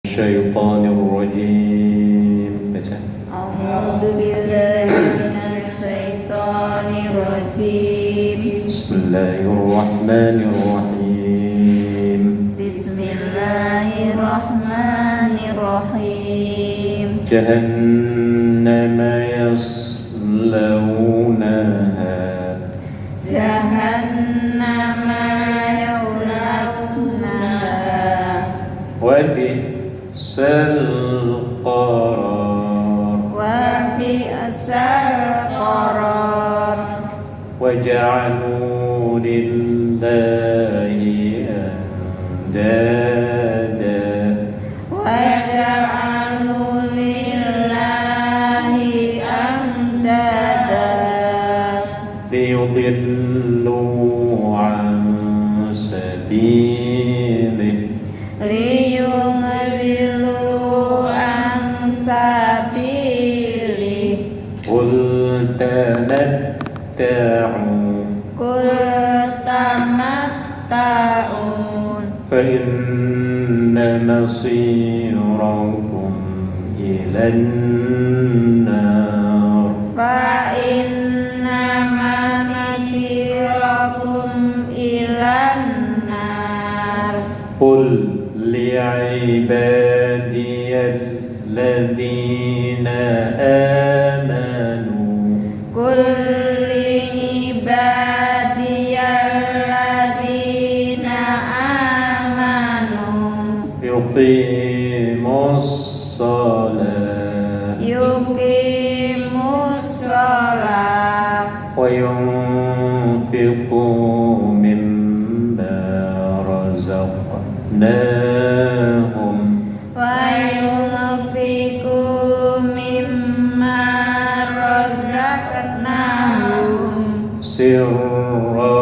الشيطان الرجيم. أعوذ بالله من الشيطان الرجيم. بسم الله الرحمن الرحيم. بسم الله الرحمن الرحيم. جهنم يصلونها جهنم يصلونها وبئس القرار وبئس القرار وجعلوا لله أندادا وجعلوا لله أندادا ليضلوا عن سبيله ليضلوا عن سبيله قل تمتعوا قل تمتعوا فإن مصيركم إلى النار فإنما مسيركم إلى النار قل لعبادي الذين آمنوا قل لعبادي الذين آمنوا يقيموا الصلاة وينفقوا مما رزقناهم سرا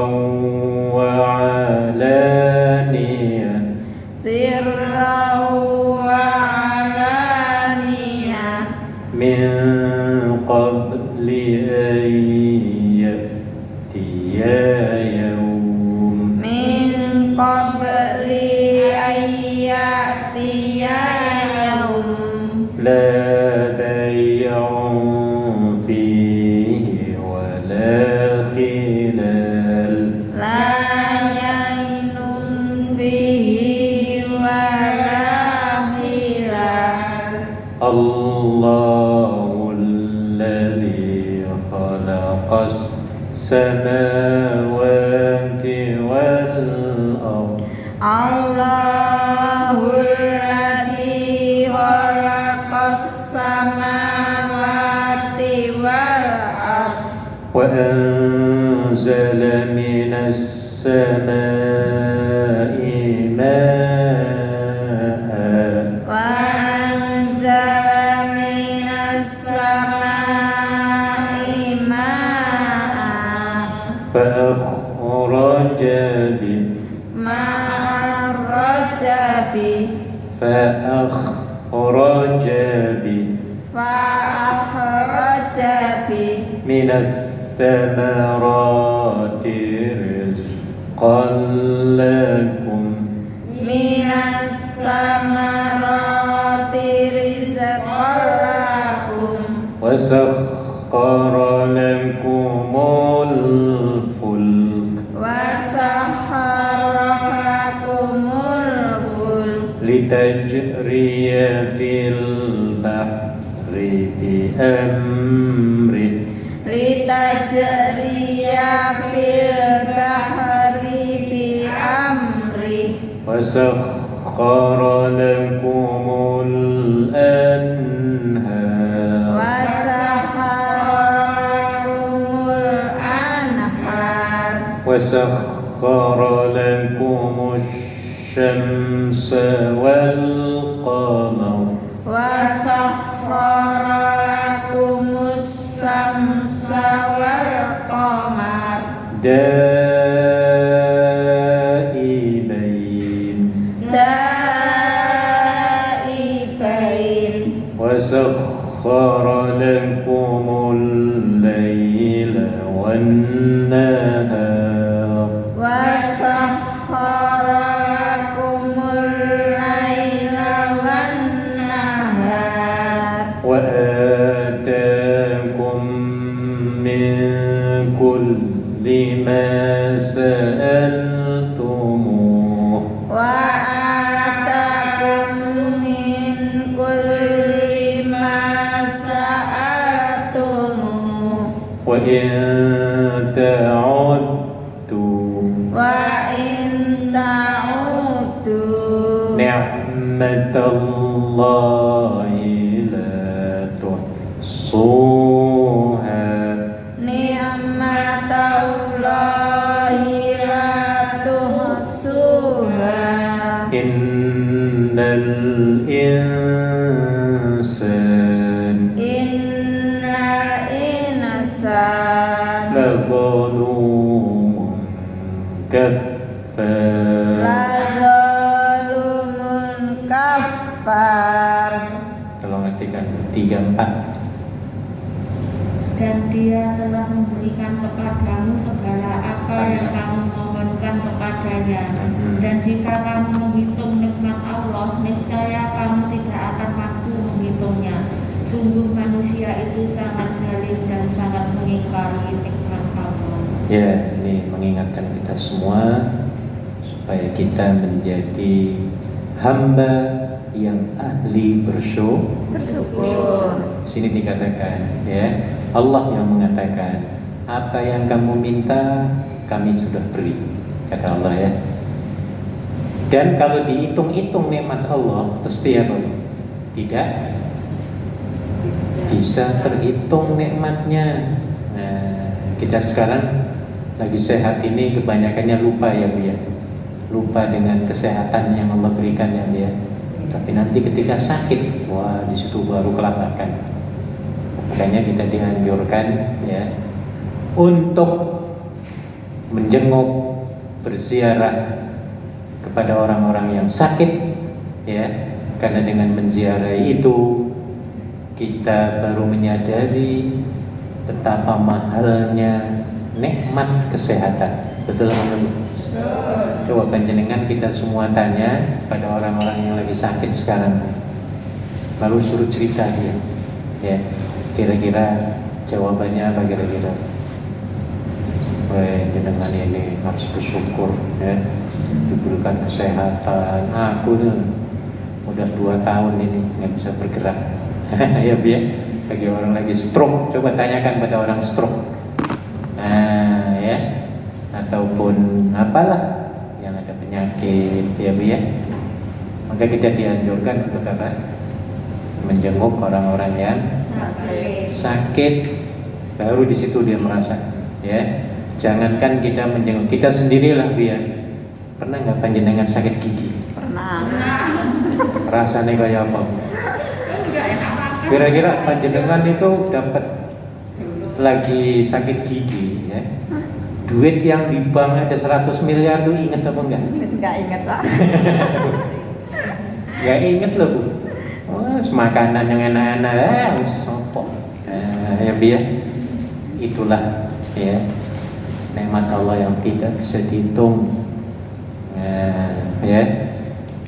وعلانية من قبل أن يأتي يوم لا بيع فيه ولا خلال الله الذي خلق السماوات والأرض الله الذي خلق السماوات والأرض وأنزل من السماء ماء وأنزل من السماء ماء فأخرج به فأخرج به من الثمرات رزقا لكم وسخر لكم الفلك لتجري في البحر بأمره وسخر لكم الأنهار وسخر لكم الشمس والقمر دائبين وسخر لكم الليل والنهار وسخر لكم الليل والنهار تعدوا وإن تعودوا نعمة الله لا تحصوها نعمة الله لا تحصوها إن الإنسان إن الإنسان لظلوم كفار لظلوم كفار. Tolong artikan 3, 4. Dan Dia telah memberikan kepadamu segala apa yang kamu mohonkan kepadanya. Dan jika kamu menghitung nikmat Allah, niscaya kamu tidak akan mampu menghitungnya. Sungguh manusia itu sangat zalim dan sangat mengingkari nikmat Allah. Ya, ini mengingatkan kita semua supaya kita menjadi hamba yang ahli bersyukur. Sini dikatakan, ya, Allah yang mengatakan, apa yang kamu minta kami sudah beri, kata Allah, ya. Dan kalau dihitung-hitung nikmat Allah, pasti apa? Tidak bisa terhitung nikmatnya. Nah, kita sekarang lagi sehat ini kebanyakannya lupa, ya Bu, ya. Lupa dengan kesehatan yang Allah berikan, ya Bu, ya. Tapi nanti ketika sakit, wah, di situ baru kelabakan. Makanya kita dianjurkan, ya, untuk menjenguk, berziarah kepada orang-orang yang sakit, ya, karena dengan menziarahi itu kita baru menyadari betapa mahalnya nikmat kesehatan. Betul teman-teman? Coba panjenengan kita semua tanya pada orang-orang yang lagi sakit sekarang, lalu suruh cerita dia, ya, kira-kira jawabannya apa kira-kira? Jenengan ini harus bersyukur, ya, diberikan kesehatan. Aku nih udah 2 tahun ini nggak bisa bergerak. Ya Bu, ya. Bagi orang lagi stroke, coba tanyakan pada orang stroke. Nah, ya, ataupun apalah yang ada penyakit, ya Bu, ya. Maka kita dianjurkan untuk apa? Menjenguk orang-orang yang sakit. Baru di situ dia merasa, ya. Jangankan kita menjenguk, kita sendirilah Bu, ya. Pernah nggak panjenengan sakit gigi? Pernah. Rasanya kayak apa? Kira-kira panjenengan itu dapat lagi sakit gigi, ya. Duit yang di bank ada 100 miliar tuh ingat apa enggak? Wis enggak ingat lah. Gak inget loh Bu. Oh, makanan yang enak-enak, wis sopok. Ya Bu, ya. Itulah, ya, nikmat Allah yang tidak bisa dihitung. Ya.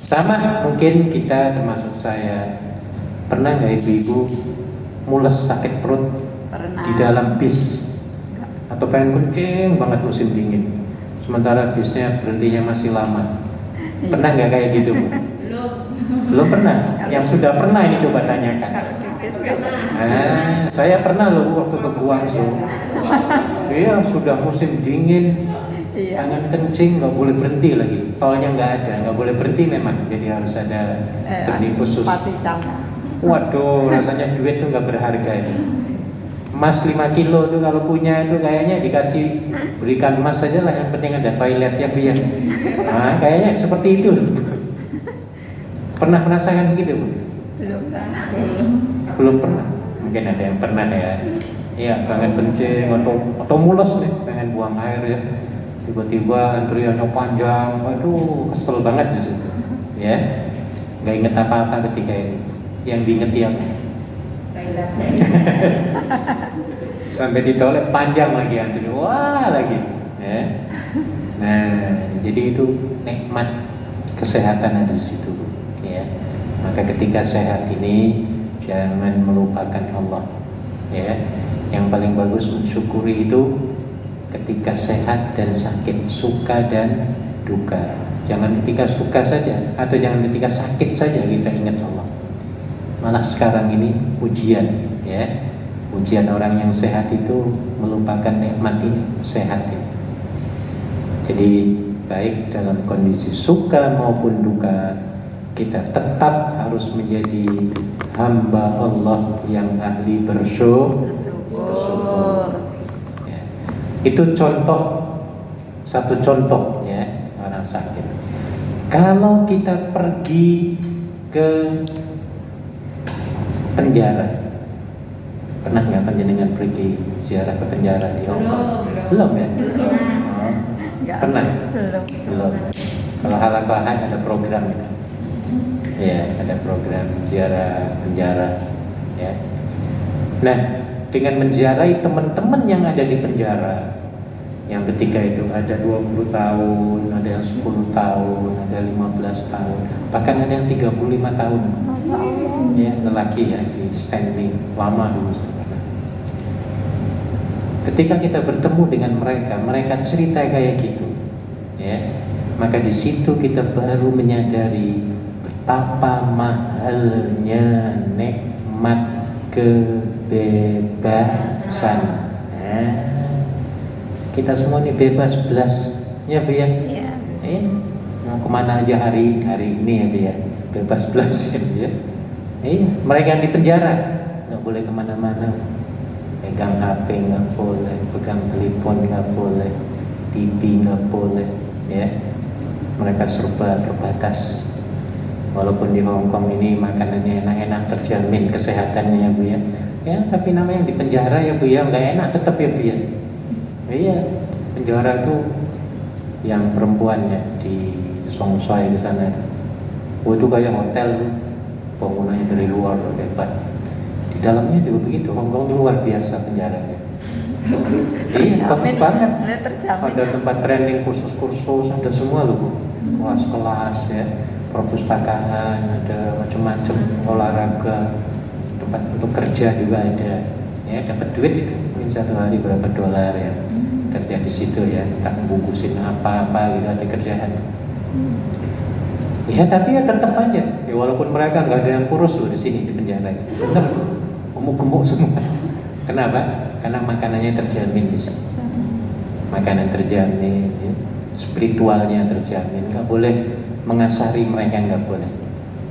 Sama mungkin kita, termasuk saya, pernah nggak ibu-ibu mules sakit perut Pernah. di dalam bis atau pengen kencing banget musim dingin, sementara bisnya berhentinya masih lama? Pernah nggak kayak gitu Bu? Belum pernah. Yang sudah pernah ini coba tanyakan. Kalau di bis kan. Saya pernah loh waktu ke Guangzhou. Iya, sudah musim dingin, Iya. pengen kencing nggak boleh berhenti lagi, tolnya nggak ada, nggak boleh berhenti memang, jadi harus ada benih khusus. Pasti cangkang. Waduh, rasanya duit tuh nggak berharga ini. Emas 5 kilo tuh kalau punya itu kayaknya dikasih, berikan emas saja lah, yang penting ada toiletnya Bu, ya. Nah, kayaknya seperti itu. Pernah merasakan gitu Bu? Belum. Belum pernah. Mungkin ada yang pernah, ya. Iya, pengen kencing atau mules nih, pengen buang air, ya. Tiba-tiba antriannya panjang, waduh, kesel banget di situ, ya. Nggak inget apa-apa ketika itu. Yang diingeti apa? Sampai di toilet panjang lagi antri, wah lagi, ya. Nah, jadi itu nikmat kesehatan ada di situ, ya. Maka ketika sehat ini jangan melupakan Allah, ya. Yang paling bagus mensyukuri itu ketika sehat dan sakit, suka dan duka. Jangan ketika suka saja atau jangan ketika sakit saja kita ingat Allah. Malah sekarang ini ujian, ya. Ujian orang yang sehat itu melupakan nikmat ini, sehat ini. Jadi baik dalam kondisi suka maupun duka, kita tetap harus menjadi hamba Allah yang ahli bersyukur. Ya. Itu satu contoh ya orang sakit. Kalau kita pergi ke penjara, pernah nggak panjenengan pergi ziarah ke penjara di Hong Kong? Belum ya? Oh, pernah? Belum. Kalau halal ada program, ya ada program ziarah penjara, ya. Nah, dengan menziarahi teman-teman yang ada di penjara, yang ketika itu ada 20 tahun, ada yang 10 tahun, ada 15 tahun, bahkan ada yang 35 tahun. Ya, lelaki ya di standing lama dulu. Ketika kita bertemu dengan mereka cerita kayak gitu, ya, maka di situ kita baru menyadari betapa mahalnya nikmat kebebasan. Nah, kita semua ini bebas belas, ya Bu ya. Mau kemana aja hari ini ya Bu ya, bebas belas ya Bu ya. Mereka yang di penjara nggak boleh kemana-mana, pegang HP nggak boleh, pegang telepon nggak boleh, TV nggak boleh, ya. Mereka serba terbatas. Walaupun di Hong Kong ini makanannya enak-enak, terjamin kesehatannya ya Bu ya. Ya, tapi namanya di penjara ya Bu ya, nggak enak tetap ya Bu ya. Iya, penjara itu yang perempuannya di Song Soi di sana. Itu kayak hotel, bangunannya dari luar hebat. Di dalamnya juga begitu. Hong Kong luar biasa penjaranya. Iya, bagus banget. Ada tempat training kursus, ada semua loh. Kelas ya, perpustakaan, ada macam-macam olahraga, tempat untuk kerja juga ada. Ya, dapat duit itu. Satu hari berapa dolar ya, kerja di situ ya, tak bungkusin apa-apa gitu, ada kerjaan. Ya tapi ya tetap aja, ya, walaupun mereka nggak ada yang kurus loh di sini di penjara, bener, gemuk-gemuk semua. Kenapa? Karena makanannya terjamin di sini, makanan terjamin, ya. Spiritualnya terjamin, nggak boleh mengasari mereka, nggak boleh.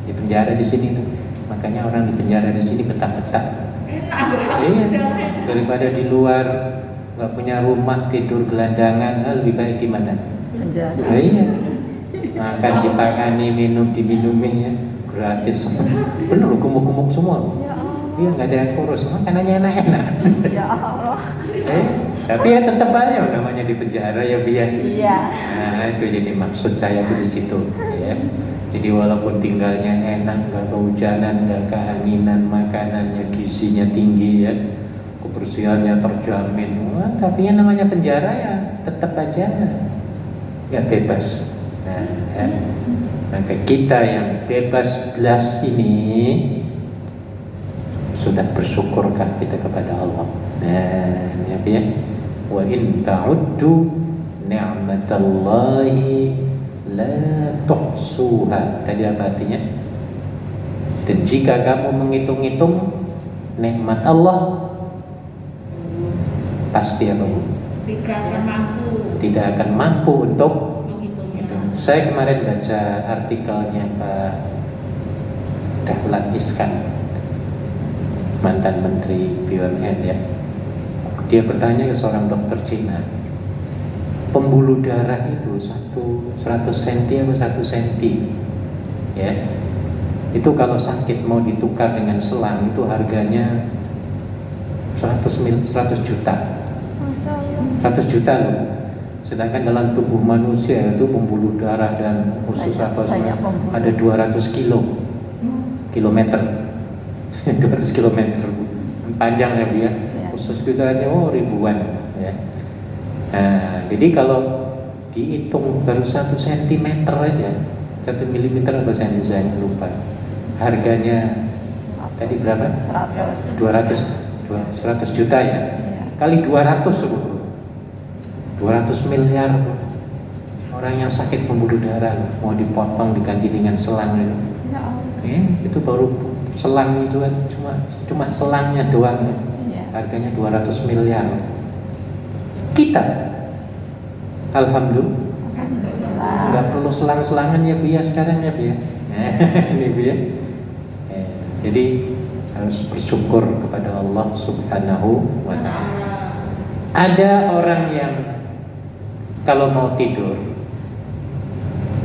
Di penjara di sini tuh, makanya orang di penjara di sini betah-betah. Iya, daripada di luar nggak punya rumah, tidur gelandangan, lebih baik di mana? Penjara. Iya, makan ditangani, minum diminuminya gratis. Bener, gemuk-gemuk semua. Iya, nggak ada yang kurus, makanannya enak-enak. Ya Allah. Tapi ya tetap aja namanya di penjara ya biar. Iya. Nah itu jadi maksud saya di situ. Ya. Jadi walaupun tinggalnya enak, nggak kehujanan, nggak keanginan, makanannya gizinya tinggi ya, kebersihannya terjamin, tapi yang namanya penjara ya tetap aja nggak bebas. Nah, ya. Maka kita yang bebas belas ini sudah bersyukurkah kita kepada Allah? Nah, ya, wa in ta'uddu ni'matallahi la tuhsuha. Tadi apa artinya? Dan jika kamu menghitung-hitung nikmat Allah, pasti apa Bu? Tidak akan mampu untuk menghitung. Saya kemarin baca artikelnya Pak Dahlan Iskan, mantan Menteri BUMN ya. Dia bertanya ke seorang dokter Cina, pembuluh darah itu 100 cm atau 1 cm ya, itu kalau sakit mau ditukar dengan selang itu harganya 100 juta 100 juta loh. Sedangkan dalam tubuh manusia itu pembuluh darah dan usus ada 200 kilometer 200 kilometer panjangnya dia. Usus kita aja ribuan ya. Nah, jadi kalau dihitung baru 1 cm aja, 1 milimeter apa saya lupa. Harganya tadi berapa? 100 juta ya. Kali 200 miliar orang yang sakit pembuluh darah mau dipotong diganti dengan selang itu. Itu baru selang itu kan cuma selangnya doang. harganya 200 miliar. Kita, alhamdulillah, nggak perlu selang-selangan ya Bu ya sekarang ya Bu ya. Ini Bu ya. Jadi harus bersyukur kepada Allah Subhanahu wa Ta'ala. Ada orang yang kalau mau tidur,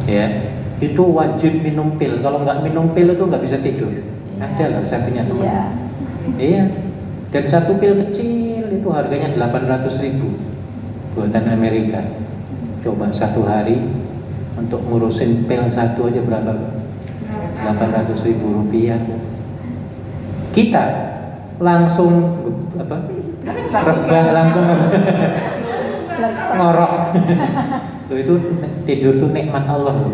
ya itu wajib minum pil. Kalau nggak minum pil itu nggak bisa tidur. Ada loh, saya punya teman. Iya. Dan satu pil kecil itu harganya 800.000 buatan Amerika. Coba satu hari untuk ngurusin pil satu aja berapa? 800.000 rupiah. Kita langsung apa? Rebah langsung ngorok. Loh, itu tidur tuh nikmat Allah loh.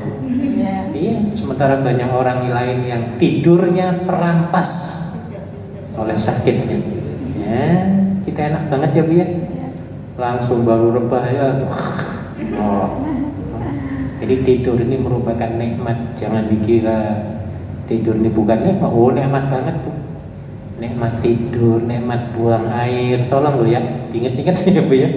Iya, sementara banyak orang lain yang tidurnya terampas oleh sakitnya. Ya, kita enak banget ya Bu ya. Langsung baru rebah ya. Jadi tidur ini merupakan nikmat. Jangan dikira tidur ini bukan nikmat. Oh, nikmat banget Bu. Nikmat tidur, nikmat buang air. Tolong lo ya, ingat-ingat ya Bu ya.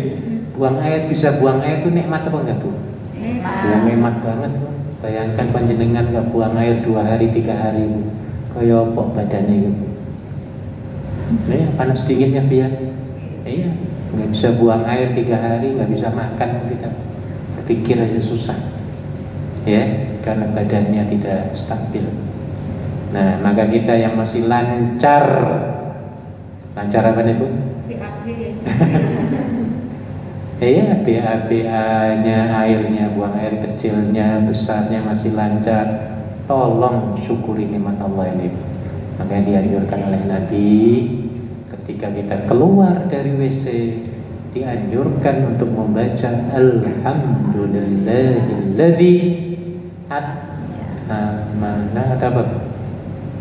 Buang air, bisa buang air itu nikmat apa enggak Bu? Ya, nikmat banget Bu. Bayangkan panjenengan nggak buang air 2 hari 3 hari Bu. Kayak apa badannya gitu. Ini panas dinginnya Bu ya. Iya, nggak bisa buang air 3 hari, nggak bisa makan kita. Pikir aja susah. Ya, karena badannya tidak stabil. Nah, maka kita yang masih lancar apa nih Bu? Iya, BABA-nya, airnya, buang air kecilnya, besarnya masih lancar. Tolong syukuri nikmat Allah ini. Makanya dianjurkan oleh Nabi ketika kita keluar dari WC, dianjurkan untuk membaca Alhamdulillahilladzi mana kata apa?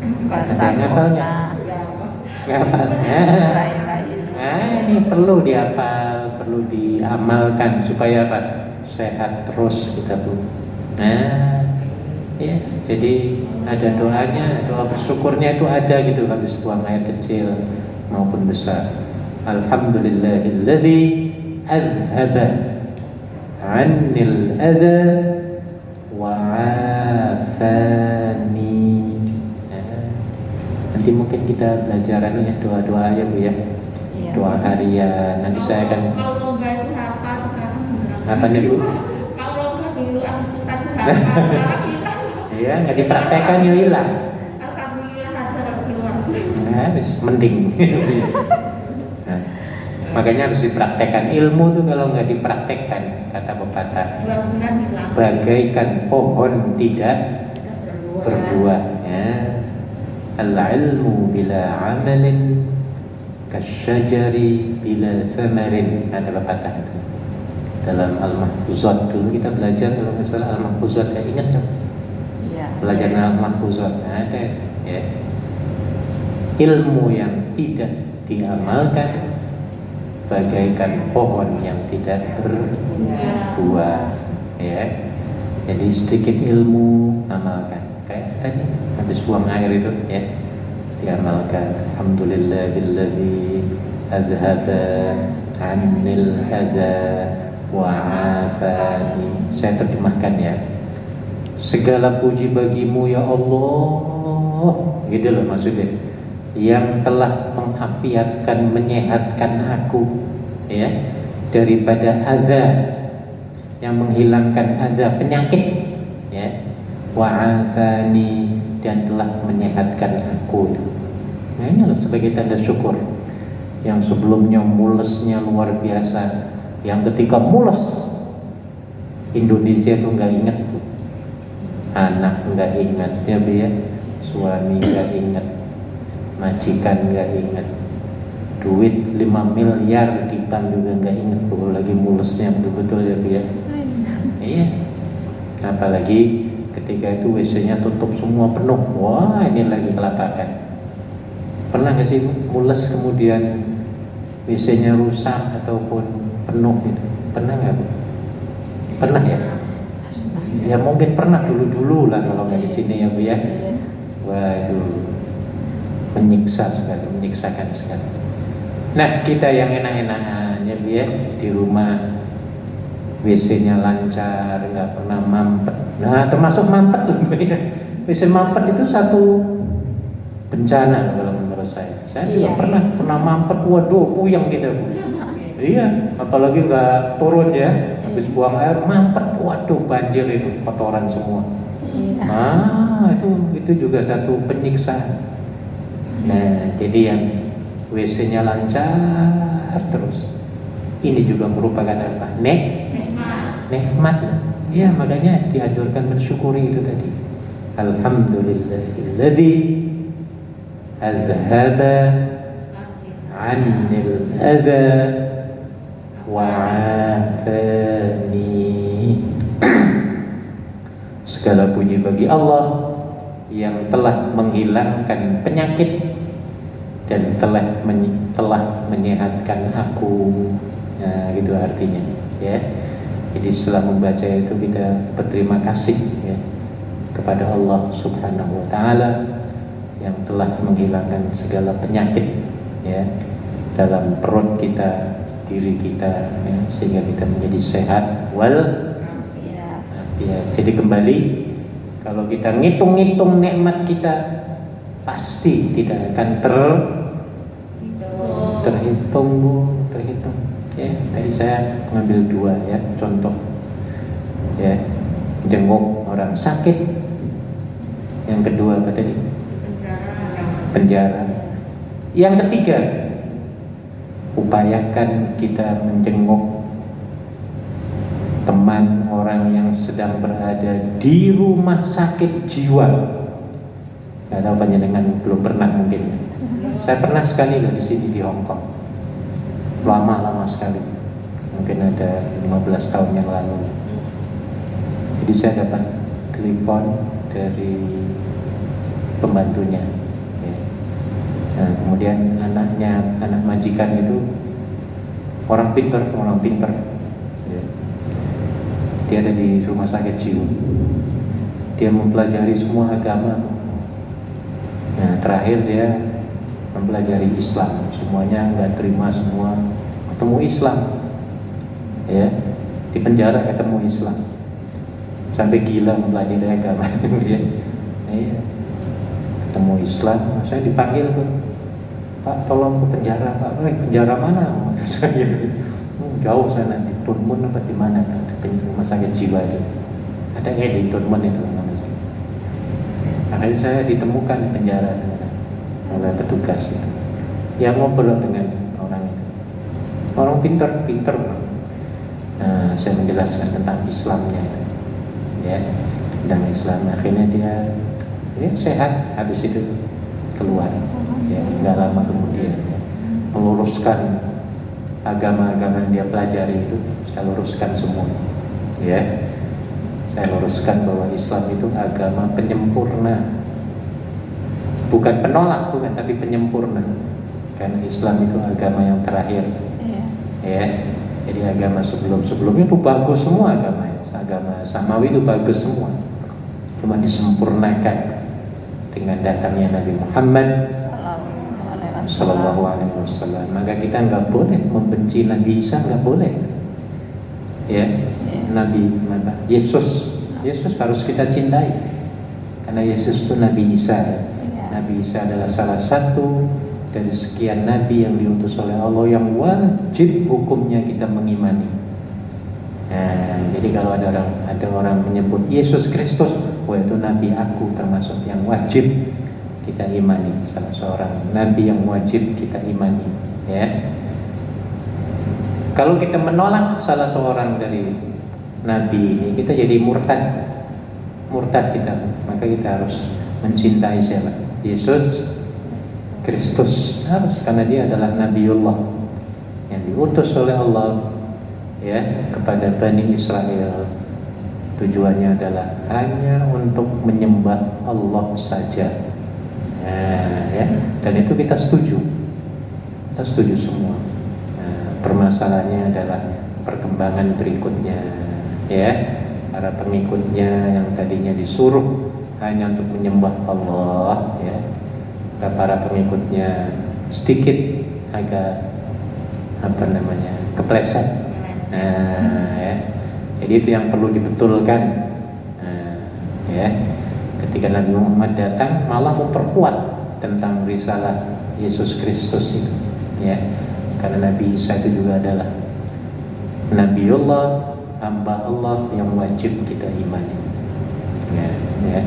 Ngapalnya. Ini perlu dihafal, perlu diamalkan supaya apa? Sehat terus kita Bu. Nah, ya, jadi ada doanya, doa bersyukurnya itu ada gitu habis buang air kecil maupun besar. Alhamdulillahilladzi azhaba 'annil adza wa 'afani. Nanti mungkin kita belajaran ya doa-doa ya Bu ya. Doa harian. Nanti saya akan. Kalau lomba itu apa sekarang? Apa nih Bu? Kalau lomba dulu Agustusan itu apa? Sekarang hilang. Iya, nggak dipraktekkan ya hilang. Alhamdulillah aja keluar. Nah, mending. Nah, makanya harus dipraktekkan. Ilmu tuh kalau nggak dipraktekkan, kata pepatah, 2 bulan hilang. bagaikan pohon tidak berbuah. Ya. Al-ilmu bila amalin kasyajari bila thamarin, ada pepatah itu. Dalam Al-Mahfuzat dulu kita belajar kalau nggak salah Al-Mahfuzat, ya ingat kan? Belajar Al-Mahfuzat ada ya. Ilmu yang tidak diamalkan bagaikan pohon yang tidak berbuah ya. Jadi sedikit ilmu amalkan, kayak tadi habis buang air itu ya, diamalkan. Alhamdulillahilladzi azhaba 'annil adza wa 'afani. Saya terjemahkan ya. Segala puji bagimu ya Allah, gitu loh maksudnya, yang telah mengafiatkan, menyehatkan aku ya daripada adza, yang menghilangkan adza, penyakit ya, wa 'afani, dan telah menyehatkan aku. Nah, ini loh sebagai tanda syukur. Yang sebelumnya mulesnya luar biasa, yang ketika mules Indonesia tuh nggak ingat tuh, anak nggak ingat ya Bu ya, suami nggak ingat, majikan nggak ingat, duit 5 miliar di bank juga nggak ingat tuh, lagi mulesnya betul-betul ya Bu ya. Iya, apalagi ketika itu WC-nya tutup semua penuh, wah ini lagi kelabakan. Pernah nggak sih mules kemudian WC-nya rusak ataupun penuh gitu? Pernah nggak Bu? Pernah ya? Ya mungkin pernah dulu-dulu lah kalau nggak di sini ya Bu ya. Waduh, menyiksa sekali, menyiksakan sekali. Nah, kita yang enak-enakan ya, di rumah WC-nya lancar, nggak pernah mampet. Nah, termasuk mampet loh ya. WC mampet itu satu bencana kalau menurut saya. Saya juga pernah mampet, waduh, puyeng kita Bu. Iya, apalagi nggak turun ya, habis buang air mampet, waduh banjir itu, kotoran semua. Itu juga satu penyiksaan. Nah, jadi yang WC-nya lancar terus. Ini juga merupakan apa? Nikmat. Ya, makanya dianjurkan mensyukuri itu tadi. Alhamdulillahilladzi azhaba 'annil adza wa 'afani. Segala puji bagi Allah yang telah menghilangkan penyakit dan telah menyehatkan aku. Nah, gitu artinya ya. Jadi setelah membaca itu kita berterima kasih ya kepada Allah Subhanahu wa taala yang telah menghilangkan segala penyakit ya dalam perut kita, diri kita ya, sehingga kita menjadi sehat wal afiat. Jadi kembali, kalau kita ngitung-ngitung nikmat kita pasti tidak akan terhitung ya. Tadi saya mengambil dua ya contoh ya, jenguk orang sakit. Yang kedua apa tadi? Penjara. Yang ketiga, upayakan kita menjenguk teman orang yang sedang berada di rumah sakit jiwa. Gak tahu panjenengan belum pernah mungkin. Saya pernah sekali loh di sini di Hong Kong. Lama sekali. Mungkin ada 15 tahun yang lalu. Jadi saya dapat telepon dari pembantunya. Ya. Nah, kemudian anak majikan itu orang pintar. Ya. Dia ada di rumah sakit jiwa. Dia mempelajari semua agama. Nah, terakhir dia mempelajari Islam. Semuanya nggak terima semua, ketemu Islam. Ya, di penjara ketemu Islam. Sampai gila mempelajari agama ya. Iya. Ketemu Islam, saya dipanggil tuh, Pak tolong ke penjara Pak. Penjara mana? Saya jauh sana di Turmun apa di mana kan? Di rumah sakit jiwa itu. Ada kayak di Turmun itu namanya. Akhirnya saya ditemukan di penjara oleh petugas itu. Yang ngobrol dengan orang itu. Orang pintar. Nah, saya menjelaskan tentang Islamnya itu. Ya, tentang Islam. Akhirnya dia sehat, habis itu keluar. Ya, nggak lama kemudian ya, meluruskan agama-agama yang dia pelajari itu, saya luruskan semua. Ya, saya luruskan bahwa Islam itu agama penyempurna, bukan penolak, tapi penyempurna. Karena Islam itu agama yang terakhir. Ya, jadi agama sebelumnya itu bagus semua agama samawi itu bagus semua, cuma disempurnakan dengan datangnya Nabi Muhammad Sallallahu Alaihi Wasallam. Maka kita nggak boleh membenci Nabi Isa, nggak boleh. Ya, Nabi Yesus harus kita cintai karena Yesus itu Nabi Isa. Nabi Isa adalah salah satu dari sekian nabi yang diutus oleh Allah yang wajib hukumnya kita mengimani. Nah, jadi kalau ada orang menyebut Yesus Kristus, itu nabi aku, termasuk yang wajib kita imani, salah seorang nabi yang wajib kita imani. Ya. Kalau kita menolak salah seorang dari nabi ini, kita jadi murtad kita. Maka kita harus mencintai siapa? Yesus Kristus, harus, karena dia adalah Nabiullah yang diutus oleh Allah ya kepada Bani Israel. Tujuannya adalah hanya untuk menyembah Allah saja. Nah, ya, dan itu kita setuju semua. Nah, permasalahannya adalah perkembangan berikutnya, ya, para pengikutnya yang tadinya disuruh hanya untuk menyembah Allah, ya, para pengikutnya sedikit agak kepleset. Nah, ya. Jadi itu yang perlu dibetulkan. Ya. Ketika Nabi Muhammad datang malah memperkuat tentang risalah Yesus Kristus itu. Ya. Karena Nabi Isa itu juga adalah Nabiullah, hamba Allah yang wajib kita imani. Ya.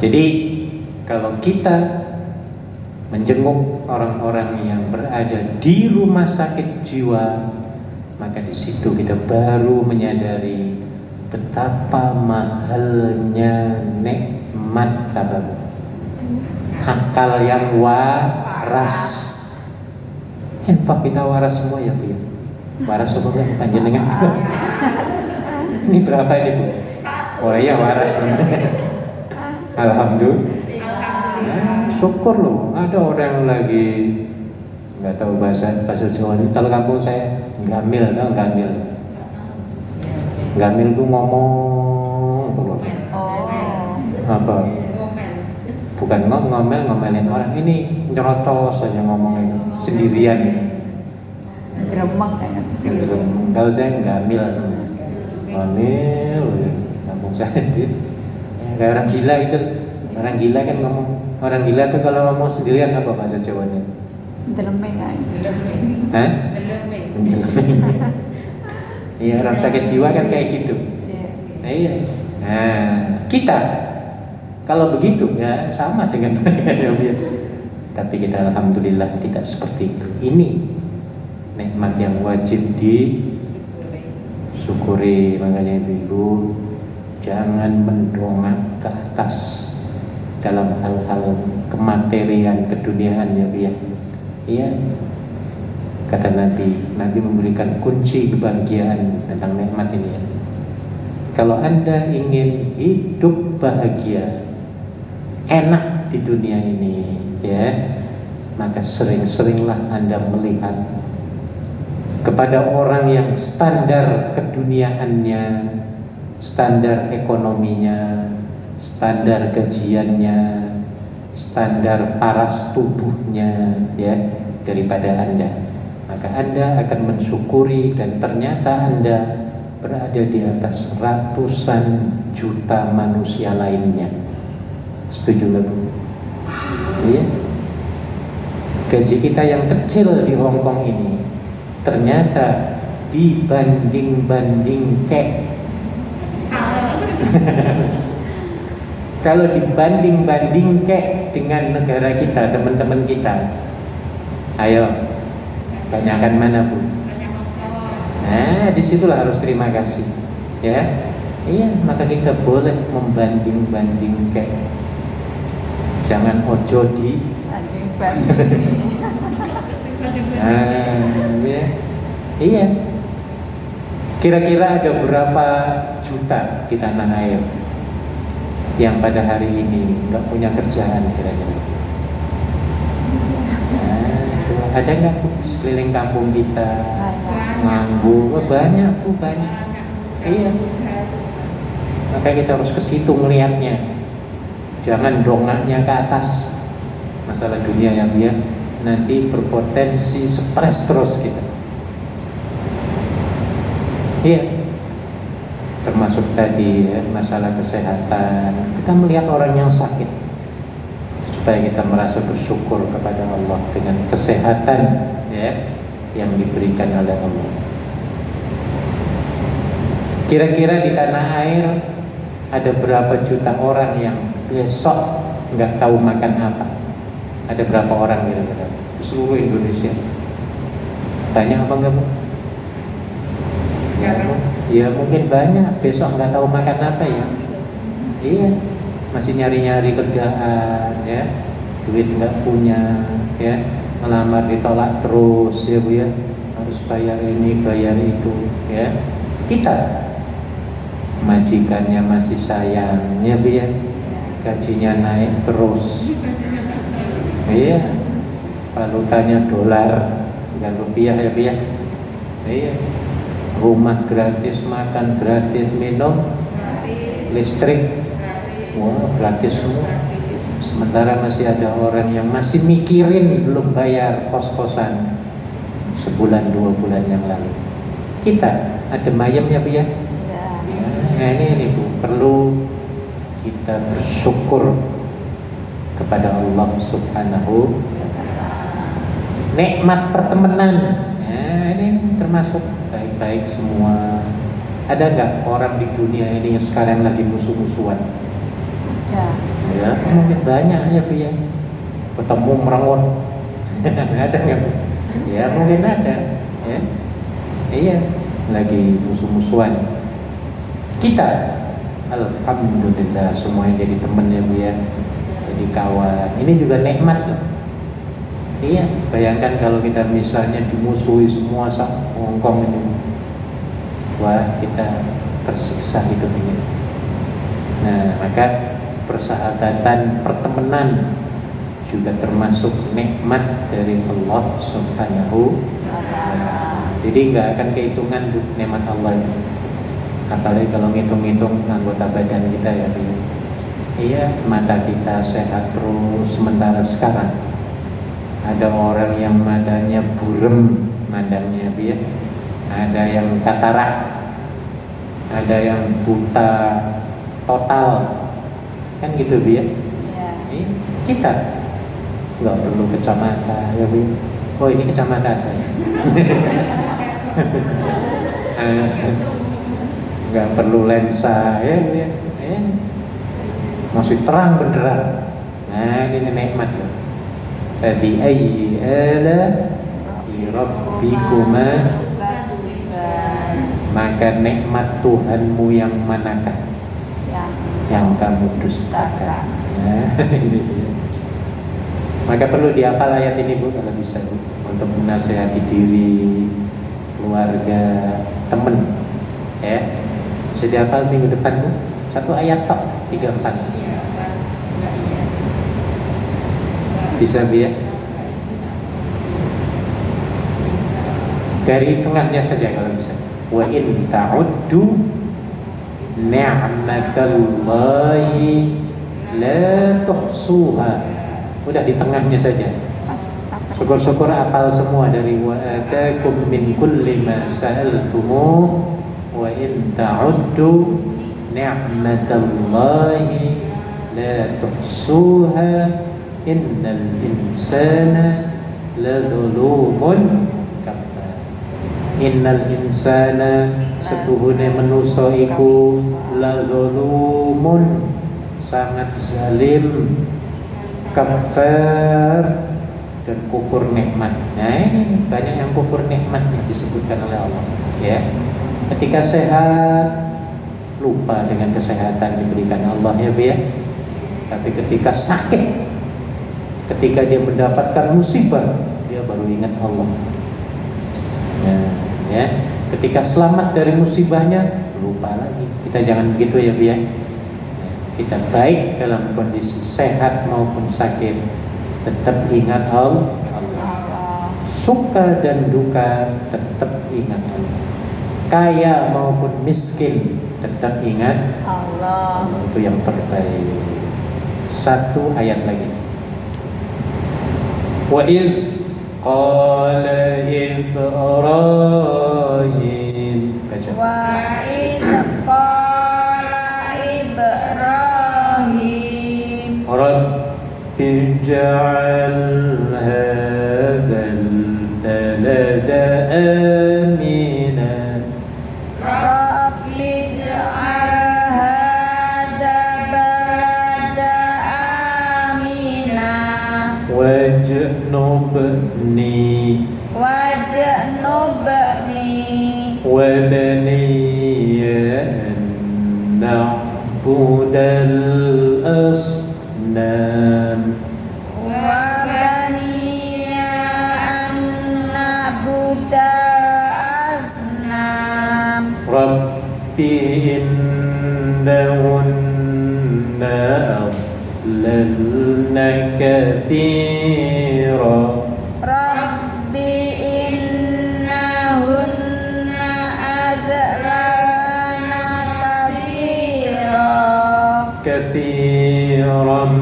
Jadi kalau kita menjenguk orang-orang yang berada di rumah sakit jiwa, maka di situ kita baru menyadari betapa mahalnya nikmat akal yang waras. Pak kita waras semua ya Bu. Waras semua kan panjenengan. Ini berapa ini Bu? Oh iya waras. Alhamdulillah. Syukur loh, ada orang lagi nggak tahu bahasa Jawa ini. Kalau kampung saya gamil, tau gamil tuh ngomong apa? Bukan ngomelin orang. Ini nyerotos saja ngomongnya sendirian ya. Geremang kayaknya tuh. Kalau saya gamil, kampung saya gitu. Kayak orang gila itu. Orang gila kan ngomong. Orang gila tuh kalau ngomong sendirian apa bahasa Jawanya? Delemeng kan. Hah? Iya, orang sakit jiwa kan kayak gitu. Iya. Nah, kita kalau begitu ya sama dengan mereka. Tapi kita alhamdulillah tidak seperti itu. Ini nikmat yang wajib disyukuri. Makanya Ibu jangan mendongak ke atas dalam hal-hal kematerian keduniaan ya Bu ya. Iya. Kata Nabi memberikan kunci kebahagiaan tentang nikmat ini ya. Kalau Anda ingin hidup bahagia, enak di dunia ini ya, maka sering-seringlah Anda melihat kepada orang yang standar keduniaannya, standar ekonominya, standar gajiannya, standar paras tubuhnya ya daripada Anda. Maka Anda akan mensyukuri dan ternyata Anda berada di atas ratusan juta manusia lainnya. Setuju nggak Bu? Iya. Gaji kita yang kecil di Hong Kong ini ternyata dibanding kalau dibanding dengan negara kita, teman-teman kita, ayo tanyakan mana Bu? Nah, disitulah harus terima kasih, ya. Iya, maka kita boleh membanding. Jangan ojo di. Ya. Iya. Kira-kira ada berapa juta di tanah air yang pada hari ini nggak punya kerjaan kira-kira? Nah, ada nggak Bu sekeliling kampung kita nganggur? Banyak Bu, banyak. Iya. Maka kita harus ke situ melihatnya. Jangan dongaknya ke atas. Masalah dunia ya Bu ya. Nanti berpotensi stres terus kita. Iya. Termasuk tadi ya, masalah kesehatan. Kita melihat orang yang sakit supaya kita merasa bersyukur kepada Allah dengan kesehatan ya yang diberikan oleh Allah. Kira-kira di tanah air ada berapa juta orang yang besok nggak tahu makan apa? Ada berapa orang kira-kira di seluruh Indonesia? Banyak apa enggak Bu? Ya mungkin banyak, besok nggak tahu makan apa ya. Iya, masih nyari-nyari kerjaan ya, duit nggak punya ya, melamar ditolak terus ya Bu ya, harus bayar ini bayar itu ya. Kita majikannya masih sayang ya Bu ya, gajinya naik terus. Iya, valutanya dolar bukan rupiah ya Bu ya. Iya. Rumah gratis, makan gratis, minum gratis, listrik gratis. Wah, gratis semua. Sementara masih ada orang yang masih mikirin belum bayar kos-kosan. sebulan 2 bulan yang lalu. Kita ada mayemnya Bu ya. Ya. Nah ini Bu, perlu kita bersyukur kepada Allah Subhanahu wa Ta'ala. Nikmat pertemanan, nah ini termasuk baik-baik semua. Ada nggak orang di dunia ini yang sekarang lagi musuh-musuhan? Ada. Ya, mungkin banyak ya Bu ya. Ketemu merengut. Ada nggak Bu? Ya mungkin ada. Ya, iya, lagi musuh-musuhan. Kita, alhamdulillah semua yang jadi teman ya Bu ya, jadi kawan. Ini juga nikmat loh. Iya, bayangkan kalau kita misalnya dimusuhi semua Hongkong ini, wah kita tersiksa hidup ini. Nah, maka persahabatan, pertemanan juga termasuk nikmat dari Allah Subhanahu wa Ta'ala. Jadi nggak akan kehitungan Bu, nikmat Allah itu. Apalagi kalau ngitung-ngitung anggota badan kita ya Bu. Iya, mata kita sehat terus. Sementara sekarang ada orang yang matanya burem mandangnya Bu ya. Ada yang katarak, ada yang buta total, kan gitu Bu ya. Ya. Kita nggak perlu kacamata ya Bu. Oh ini kacamata ada ya. Nggak perlu lensa ya Bu ya. Masih terang benderang. Nah ini nikmat loh. Fabi ayyi ala rabbikuma, maka nikmat Tuhanmu yang manakah yang kamu dustakan? Nah, ini dia. Maka perlu dihafal ayat ini Bu kalau bisa Bu, untuk menasihati diri, keluarga, teman. Ya, bisa dihafal minggu depan Bu. Satu ayat tok 3-4. Bisa Bu ya? Dari tengahnya saja kalau bisa. Wa in ta'uddu ni'matallahi la tuhsuha. Udah di tengahnya saja. Syukur-syukur apal semua dari wa atakum min kulli ma sa'altumuh wa in ta'uddu ni'matallahi la tuhsuha innal insana ladzalumun kafar. Innal insana setuhune manusa iku ladzalumun sangat zalim, kafar dan kufur nikmat. Nah ini banyak yang kufur nikmatnya disebutkan oleh Allah ya. Ketika sehat lupa dengan kesehatan diberikan Allah ya Bu ya. Tapi ketika sakit, ketika dia mendapatkan musibah, dia baru ingat Allah. Ya. Ketika selamat dari musibahnya, lupa lagi. Kita jangan begitu ya Bu ya. Kita baik dalam kondisi sehat maupun sakit, tetap ingat Allah. Suka dan duka, tetap ingat Allah. Kaya maupun miskin, tetap ingat Allah. Itu yang terbaik. Satu ayat lagi. Wa idh qala Ibrahim. Baca. Wa idh qala Ibrahim Rabbi ij'al hadzal balada aminan. Rabbi ja'al hadha balada amina wajnubni wa baniya an na'budal asnam. wa baniya an na'budal asnam Rabbi innahunna adlalna katsira. Rabbi innahunna adlalna kathiran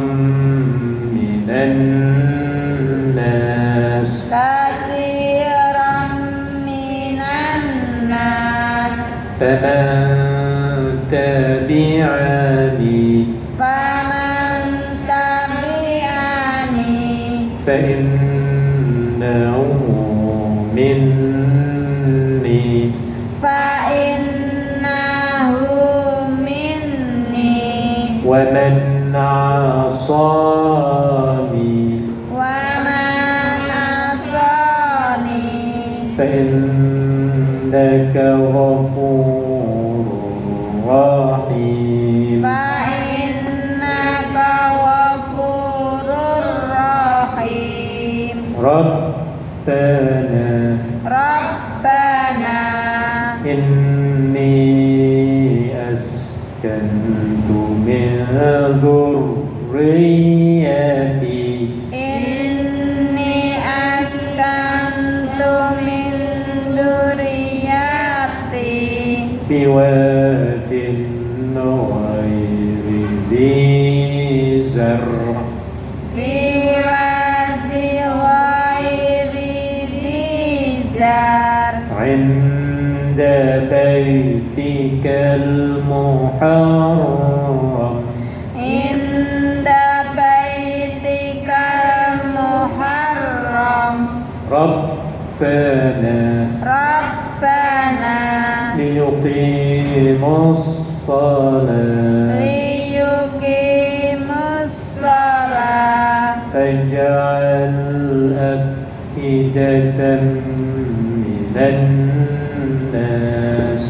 minan nas. kasiran فمن تبعني فمن تبعني فإنه مني فإنه مني ومن عصاني ومن عصاني فإنك غفور رحيم فإنك غفور رحيم ربنا ربنا إني أسكنت من ذريتي إني أسكنت من ذريتي بواد غير ذي زرع بواد غير ذي زرع عند بيتك المحرم عند بيتك المحرم ربنا ربنا ليقيموا الصلاة ليقيموا الصلاة فاجعل أفئدة من الناس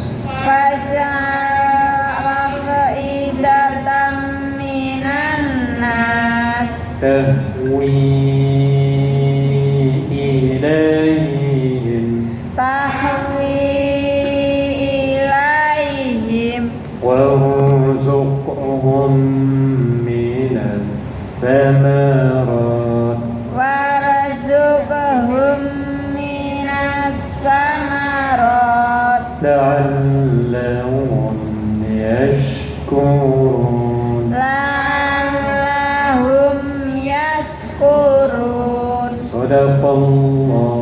فجعل أفئدة من الناس تهوي إليهم تهوي إليهم وارزقهم من الثمرات وارزقهم من الثمرات لعلهم يشكرون لعلهم يشكرون صدق الله